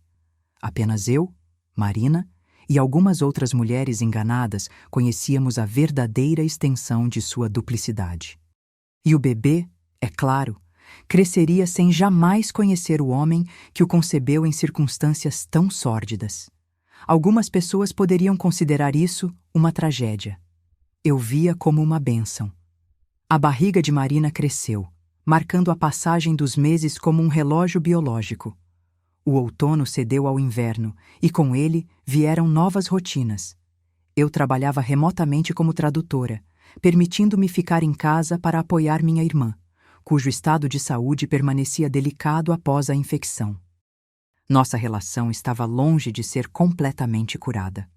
Apenas eu, Marina e algumas outras mulheres enganadas conhecíamos a verdadeira extensão de sua duplicidade. E o bebê, é claro, cresceria sem jamais conhecer o homem que o concebeu em circunstâncias tão sórdidas. Algumas pessoas poderiam considerar isso uma tragédia. Eu via como uma bênção. A barriga de Marina cresceu, marcando a passagem dos meses como um relógio biológico. O outono cedeu ao inverno, e com ele vieram novas rotinas. Eu trabalhava remotamente como tradutora, permitindo-me ficar em casa para apoiar minha irmã, cujo estado de saúde permanecia delicado após a infecção. Nossa relação estava longe de ser completamente curada.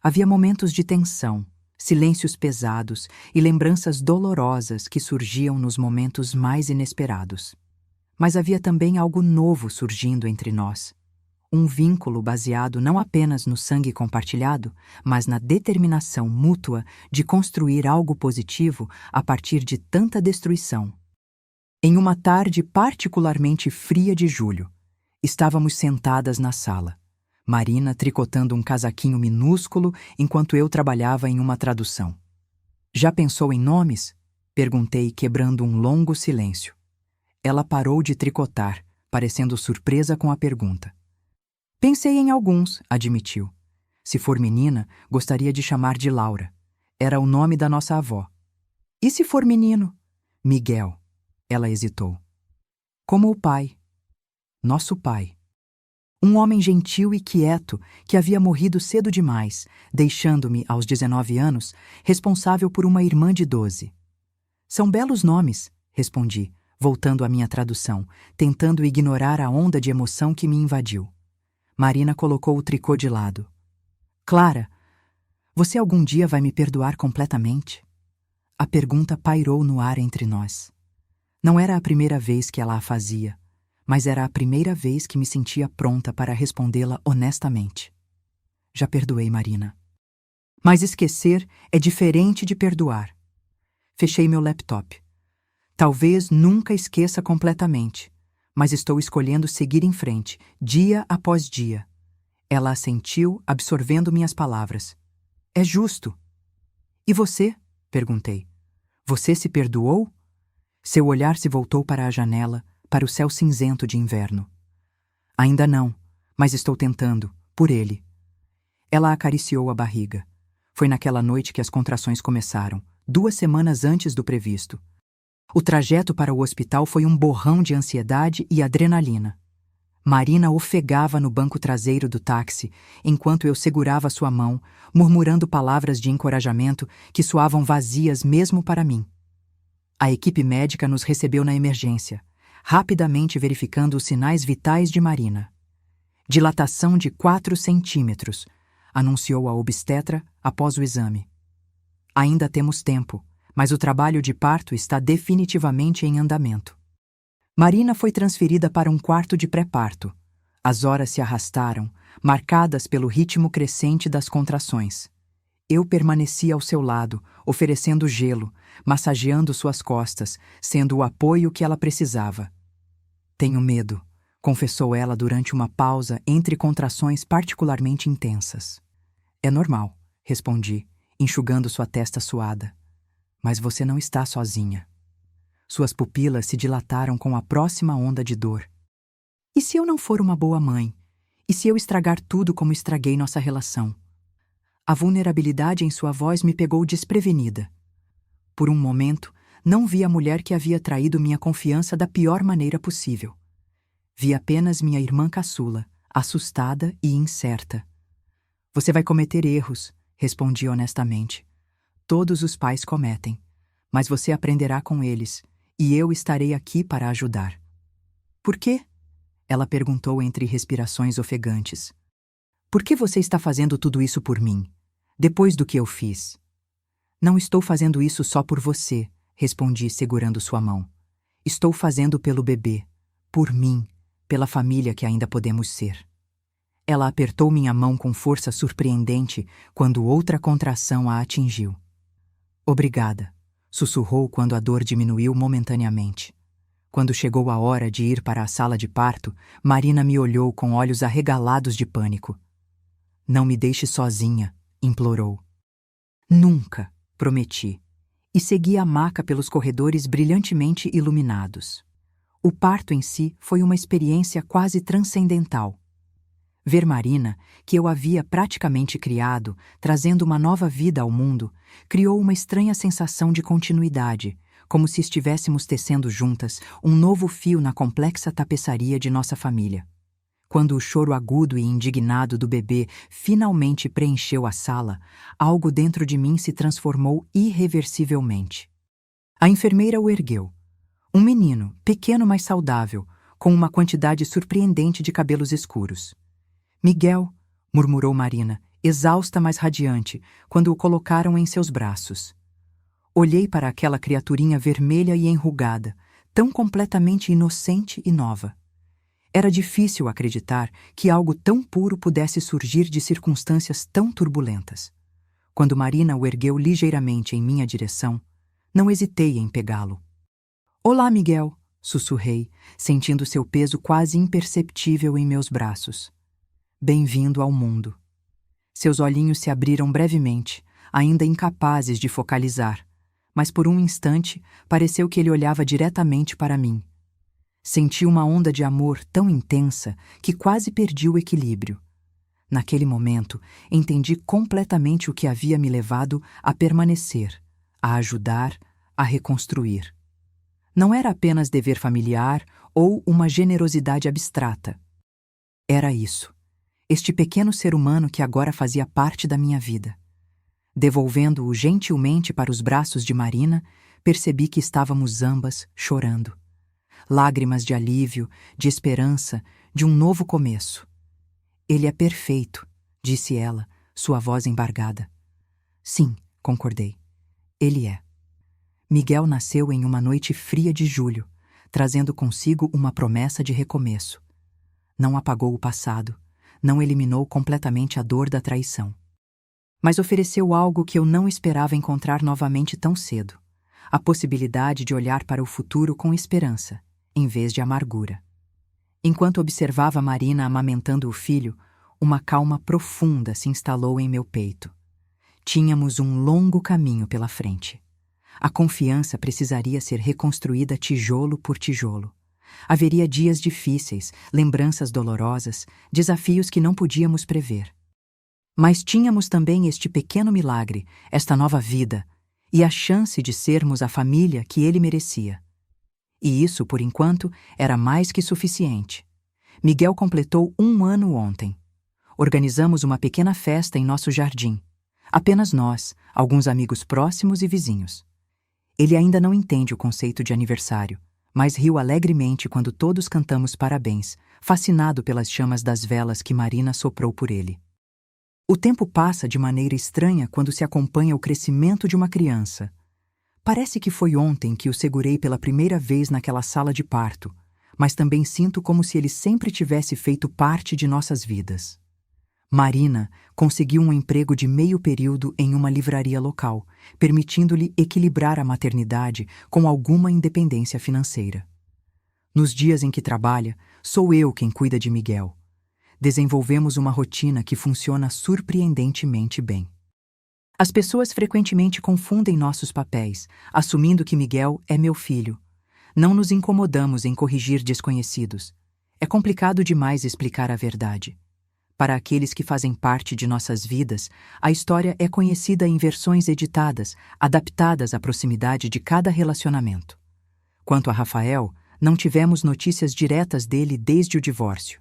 Havia momentos de tensão, silêncios pesados e lembranças dolorosas que surgiam nos momentos mais inesperados. Mas havia também algo novo surgindo entre nós. Um vínculo baseado não apenas no sangue compartilhado, mas na determinação mútua de construir algo positivo a partir de tanta destruição. Em uma tarde particularmente fria de julho, estávamos sentadas na sala, Marina tricotando um casaquinho minúsculo enquanto eu trabalhava em uma tradução. Já pensou em nomes? Perguntei, quebrando um longo silêncio. Ela parou de tricotar, parecendo surpresa com a pergunta. Pensei em alguns, admitiu. Se for menina, gostaria de chamar de Laura. Era o nome da nossa avó. E se for menino? Miguel. Ela hesitou. Como o pai. Nosso pai. Um homem gentil e quieto que havia morrido cedo demais, deixando-me, aos 19 anos, responsável por uma irmã de 12. São belos nomes, respondi, voltando à minha tradução, tentando ignorar a onda de emoção que me invadiu. Marina colocou o tricô de lado. Clara, você algum dia vai me perdoar completamente? A pergunta pairou no ar entre nós. Não era a primeira vez que ela a fazia, mas era a primeira vez que me sentia pronta para respondê-la honestamente. Já perdoei, Marina. Mas esquecer é diferente de perdoar. Fechei meu laptop. Talvez nunca esqueça completamente, mas estou escolhendo seguir em frente, dia após dia. Ela assentiu, absorvendo minhas palavras. É justo. E você? Perguntei. Você se perdoou? Seu olhar se voltou para a janela, para o céu cinzento de inverno. Ainda não, mas estou tentando, por ele. Ela acariciou a barriga. Foi naquela noite que as contrações começaram, 2 semanas antes do previsto. O trajeto para o hospital foi um borrão de ansiedade e adrenalina. Marina ofegava no banco traseiro do táxi, enquanto eu segurava sua mão, murmurando palavras de encorajamento que soavam vazias mesmo para mim. A equipe médica nos recebeu na emergência, rapidamente verificando os sinais vitais de Marina. Dilatação de 4 centímetros, anunciou a obstetra após o exame. Ainda temos tempo, mas o trabalho de parto está definitivamente em andamento. Marina foi transferida para um quarto de pré-parto. As horas se arrastaram, marcadas pelo ritmo crescente das contrações. Eu permaneci ao seu lado, oferecendo gelo, massageando suas costas, sendo o apoio que ela precisava. Tenho medo, confessou ela durante uma pausa entre contrações particularmente intensas. É normal, respondi, enxugando sua testa suada. Mas você não está sozinha. Suas pupilas se dilataram com a próxima onda de dor. E se eu não for uma boa mãe? E se eu estragar tudo como estraguei nossa relação? A vulnerabilidade em sua voz me pegou desprevenida. Por um momento, não vi a mulher que havia traído minha confiança da pior maneira possível. Vi apenas minha irmã caçula, assustada e incerta. Você vai cometer erros, respondi honestamente. Todos os pais cometem, mas você aprenderá com eles, e eu estarei aqui para ajudar. Por quê? Ela perguntou entre respirações ofegantes. Por que você está fazendo tudo isso por mim, depois do que eu fiz? Não estou fazendo isso só por você, respondi segurando sua mão. Estou fazendo pelo bebê, por mim, pela família que ainda podemos ser. Ela apertou minha mão com força surpreendente quando outra contração a atingiu. Obrigada, sussurrou quando a dor diminuiu momentaneamente. Quando chegou a hora de ir para a sala de parto, Marina me olhou com olhos arregalados de pânico. Não me deixe sozinha, implorou. Nunca, prometi, e segui a maca pelos corredores brilhantemente iluminados. O parto em si foi uma experiência quase transcendental. Ver Marina, que eu havia praticamente criado, trazendo uma nova vida ao mundo, criou uma estranha sensação de continuidade, como se estivéssemos tecendo juntas um novo fio na complexa tapeçaria de nossa família. Quando o choro agudo e indignado do bebê finalmente preencheu a sala, algo dentro de mim se transformou irreversivelmente. A enfermeira o ergueu. Um menino, pequeno mas saudável, com uma quantidade surpreendente de cabelos escuros. Miguel, murmurou Marina, exausta mas radiante, quando o colocaram em seus braços. Olhei para aquela criaturinha vermelha e enrugada, tão completamente inocente e nova. Era difícil acreditar que algo tão puro pudesse surgir de circunstâncias tão turbulentas. Quando Marina o ergueu ligeiramente em minha direção, não hesitei em pegá-lo. Olá, Miguel, sussurrei, sentindo seu peso quase imperceptível em meus braços. Bem-vindo ao mundo. Seus olhinhos se abriram brevemente, ainda incapazes de focalizar, mas por um instante pareceu que ele olhava diretamente para mim. Senti uma onda de amor tão intensa que quase perdi o equilíbrio. Naquele momento, entendi completamente o que havia me levado a permanecer, a ajudar, a reconstruir. Não era apenas dever familiar ou uma generosidade abstrata. Era isso, este pequeno ser humano que agora fazia parte da minha vida. Devolvendo-o gentilmente para os braços de Marina, percebi que estávamos ambas chorando. Lágrimas de alívio, de esperança, de um novo começo. Ele é perfeito, disse ela, sua voz embargada. Sim, concordei. Ele é. Miguel nasceu em uma noite fria de julho, trazendo consigo uma promessa de recomeço. Não apagou o passado, não eliminou completamente a dor da traição. Mas ofereceu algo que eu não esperava encontrar novamente tão cedo: a possibilidade de olhar para o futuro com esperança, em vez de amargura. Enquanto observava Marina amamentando o filho, uma calma profunda se instalou em meu peito. Tínhamos um longo caminho pela frente. A confiança precisaria ser reconstruída tijolo por tijolo. Haveria dias difíceis, lembranças dolorosas, desafios que não podíamos prever. Mas tínhamos também este pequeno milagre, esta nova vida, e a chance de sermos a família que ele merecia. E isso, por enquanto, era mais que suficiente. Miguel completou 1 ano ontem. Organizamos uma pequena festa em nosso jardim. Apenas nós, alguns amigos próximos e vizinhos. Ele ainda não entende o conceito de aniversário, mas riu alegremente quando todos cantamos parabéns, fascinado pelas chamas das velas que Marina soprou por ele. O tempo passa de maneira estranha quando se acompanha o crescimento de uma criança. Parece que foi ontem que o segurei pela primeira vez naquela sala de parto, mas também sinto como se ele sempre tivesse feito parte de nossas vidas. Marina conseguiu um emprego de meio período em uma livraria local, permitindo-lhe equilibrar a maternidade com alguma independência financeira. Nos dias em que trabalha, sou eu quem cuida de Miguel. Desenvolvemos uma rotina que funciona surpreendentemente bem. As pessoas frequentemente confundem nossos papéis, assumindo que Miguel é meu filho. Não nos incomodamos em corrigir desconhecidos. É complicado demais explicar a verdade. Para aqueles que fazem parte de nossas vidas, a história é conhecida em versões editadas, adaptadas à proximidade de cada relacionamento. Quanto a Rafael, não tivemos notícias diretas dele desde o divórcio.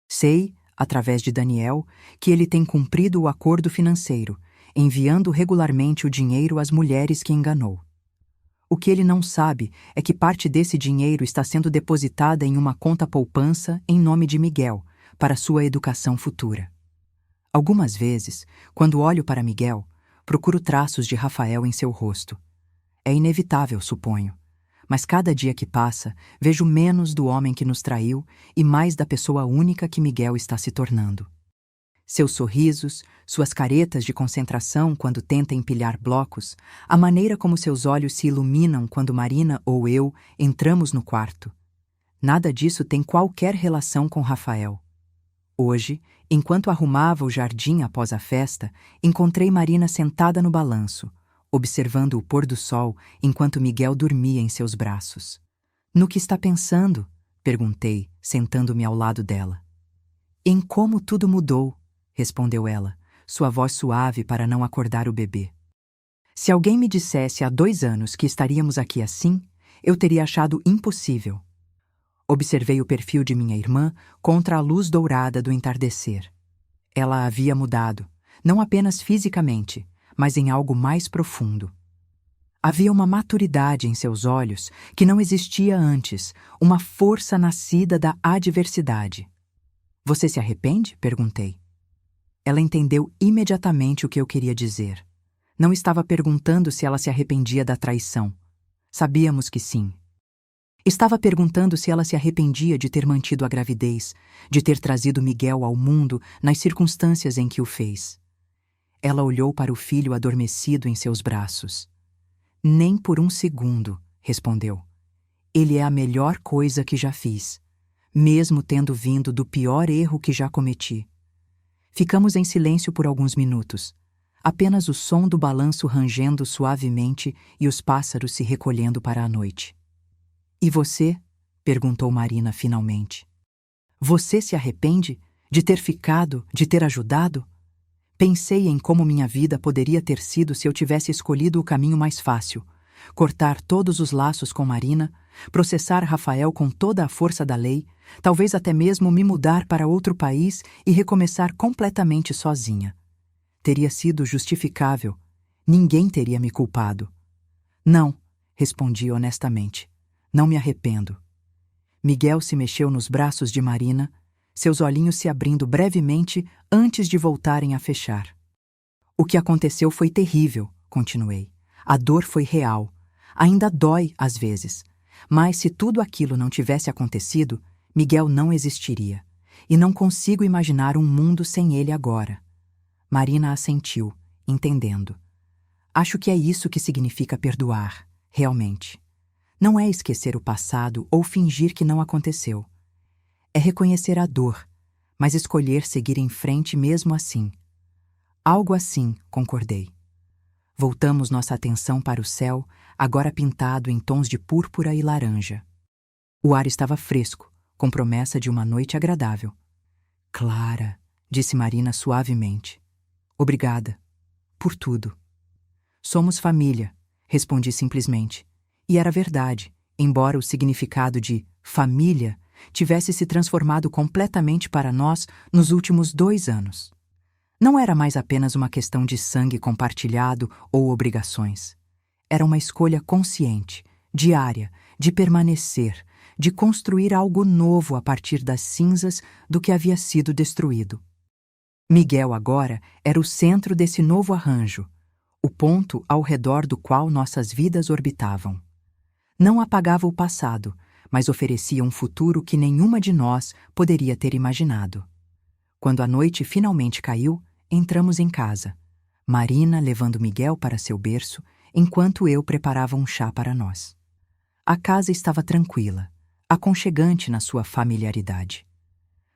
Sei, através de Daniel, que ele tem cumprido o acordo financeiro, enviando regularmente o dinheiro às mulheres que enganou. O que ele não sabe é que parte desse dinheiro está sendo depositada em uma conta poupança em nome de Miguel, para sua educação futura. Algumas vezes, quando olho para Miguel, procuro traços de Rafael em seu rosto. É inevitável, suponho, mas cada dia que passa, vejo menos do homem que nos traiu e mais da pessoa única que Miguel está se tornando. Seus sorrisos, suas caretas de concentração quando tenta empilhar blocos, a maneira como seus olhos se iluminam quando Marina ou eu entramos no quarto. Nada disso tem qualquer relação com Rafael. Hoje, enquanto arrumava o jardim após a festa, encontrei Marina sentada no balanço, observando o pôr do sol enquanto Miguel dormia em seus braços. No que está pensando? Perguntei, sentando-me ao lado dela. Em como tudo mudou, respondeu ela, sua voz suave para não acordar o bebê. Se alguém me dissesse há 2 anos que estaríamos aqui assim, eu teria achado impossível. Observei o perfil de minha irmã contra a luz dourada do entardecer. Ela havia mudado, não apenas fisicamente, mas em algo mais profundo. Havia uma maturidade em seus olhos que não existia antes, uma força nascida da adversidade. Você se arrepende? Perguntei. Ela entendeu imediatamente o que eu queria dizer. Não estava perguntando se ela se arrependia da traição. Sabíamos que sim. Estava perguntando se ela se arrependia de ter mantido a gravidez, de ter trazido Miguel ao mundo nas circunstâncias em que o fez. Ela olhou para o filho adormecido em seus braços. Nem por um segundo, respondeu. Ele é a melhor coisa que já fiz, mesmo tendo vindo do pior erro que já cometi. Ficamos em silêncio por alguns minutos, apenas o som do balanço rangendo suavemente e os pássaros se recolhendo para a noite. E você? Perguntou Marina finalmente. Você se arrepende de ter ficado, de ter ajudado? Pensei em como minha vida poderia ter sido se eu tivesse escolhido o caminho mais fácil, cortar todos os laços com Marina, processar Rafael com toda a força da lei, talvez até mesmo me mudar para outro país e recomeçar completamente sozinha. Teria sido justificável. Ninguém teria me culpado. Não, respondi honestamente. Não me arrependo. Miguel se mexeu nos braços de Marina, seus olhinhos se abrindo brevemente antes de voltarem a fechar. O que aconteceu foi terrível, continuei. A dor foi real. Ainda dói às vezes. Mas se tudo aquilo não tivesse acontecido, Miguel não existiria. E não consigo imaginar um mundo sem ele agora. Marina assentiu, entendendo. Acho que é isso que significa perdoar, realmente. Não é esquecer o passado ou fingir que não aconteceu. É reconhecer a dor, mas escolher seguir em frente mesmo assim. Algo assim, concordei. Voltamos nossa atenção para o céu, agora pintado em tons de púrpura e laranja. O ar estava fresco, com promessa de uma noite agradável. Clara, disse Marina suavemente. Obrigada. Por tudo. Somos família, respondi simplesmente. E era verdade, embora o significado de família tivesse se transformado completamente para nós nos últimos 2 anos. Não era mais apenas uma questão de sangue compartilhado ou obrigações. Era uma escolha consciente, diária, de permanecer, de construir algo novo a partir das cinzas do que havia sido destruído. Miguel agora era o centro desse novo arranjo, o ponto ao redor do qual nossas vidas orbitavam. Não apagava o passado, mas oferecia um futuro que nenhuma de nós poderia ter imaginado. Quando a noite finalmente caiu, entramos em casa, Marina levando Miguel para seu berço, enquanto eu preparava um chá para nós. A casa estava tranquila, aconchegante na sua familiaridade.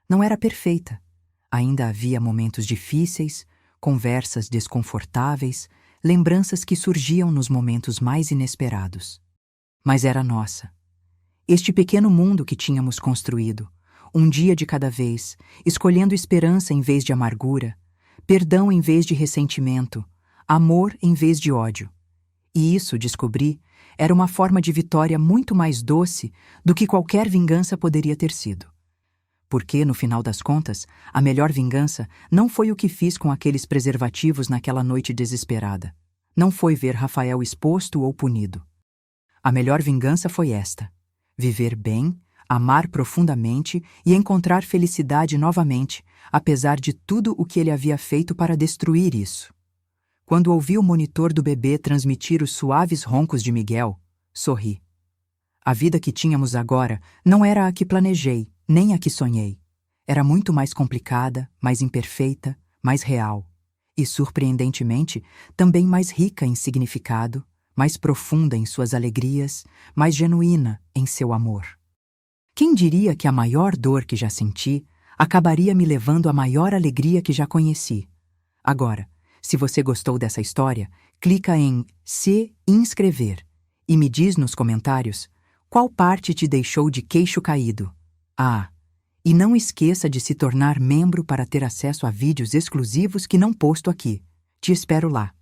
Não era perfeita. Ainda havia momentos difíceis, conversas desconfortáveis, lembranças que surgiam nos momentos mais inesperados. Mas era nossa. Este pequeno mundo que tínhamos construído, um dia de cada vez, escolhendo esperança em vez de amargura, perdão em vez de ressentimento, amor em vez de ódio. E isso, descobri, era uma forma de vitória muito mais doce do que qualquer vingança poderia ter sido. Porque, no final das contas, a melhor vingança não foi o que fiz com aqueles preservativos naquela noite desesperada. Não foi ver Rafael exposto ou punido. A melhor vingança foi esta: viver bem, amar profundamente e encontrar felicidade novamente, apesar de tudo o que ele havia feito para destruir isso. Quando ouvi o monitor do bebê transmitir os suaves roncos de Miguel, sorri. A vida que tínhamos agora não era a que planejei, nem a que sonhei. Era muito mais complicada, mais imperfeita, mais real. E, surpreendentemente, também mais rica em significado, mais profunda em suas alegrias, mais genuína em seu amor. Quem diria que a maior dor que já senti acabaria me levando à maior alegria que já conheci? Agora, se você gostou dessa história, clica em se inscrever e me diz nos comentários qual parte te deixou de queixo caído. Ah, e não esqueça de se tornar membro para ter acesso a vídeos exclusivos que não posto aqui. Te espero lá.